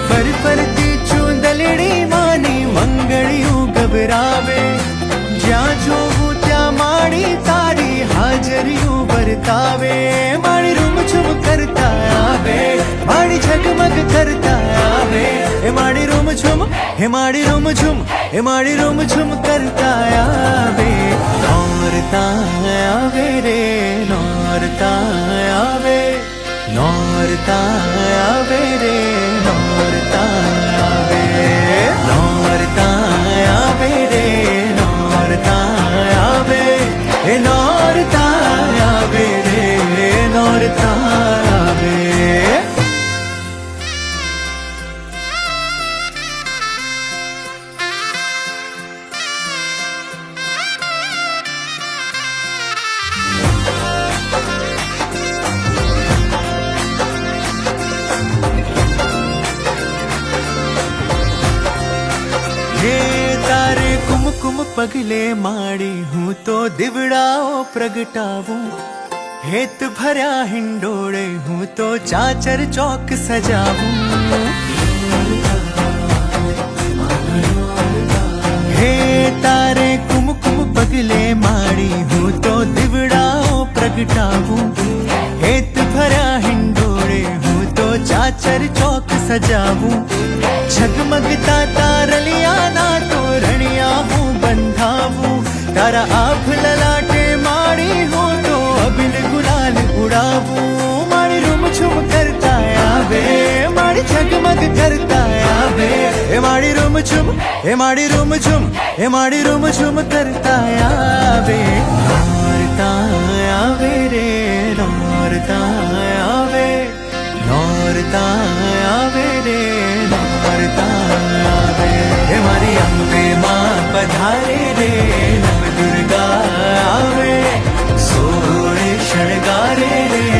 ફર ફરતી ચૂંદલડી માની મંગળિયું ગભરાવે, જ્યાં જોવું ત્યાં માડી તારી હાજરીયું વર્તાવે. માડી રૂમઝૂમ કરતા આવે, માડી ઝગમગ કરતા આવે, એ માડી રૂમઝૂમ, હે માડી રૂમઝૂમ, હે માડી રૂમઝૂમ કરતા આવે. નોરતા આવે રે નોરતા આવે, નોરતા આવે રે નોરતા આવે, નોરતા આવે રે નોરતા આવે, એ નોરતા આવે રે નોરતા આવે. હે તારે કુમકુમ પગલે માડી હું તો દીવડાઓ પ્રગટાવું, હેત ભર્યા હિંડોળે હું તો ચાચર ચોક સજાવું. હે તારે કુમકુમ પગલે માડી હું તો દીવડાઓ પ્રગટાવું, હેત ભર્યા હિંડોળે હું તો ચાચર ચોક સજાવું. ઝગમગતા તારલિયાના તોરણિયા હું બંધાવું, તારા આભ લલાટે માડી હું તો અબિલ ગુલાલ ઉડાવું. માડી રૂમઝૂમ કરતા આવે, માડી ઝગમગ કરતા આવે, એ માડી રૂમઝૂમ, એ માડી રૂમઝૂમ, એ માડી રૂમઝૂમ કરતા આવે. નોરતા આવે રે નોરતા આવે, નોરતા આવે રે નોરતા આવે. હે મારી અંબે માં પધારે રે નવ દુર્ગા આવે, સોળે શણગારે રે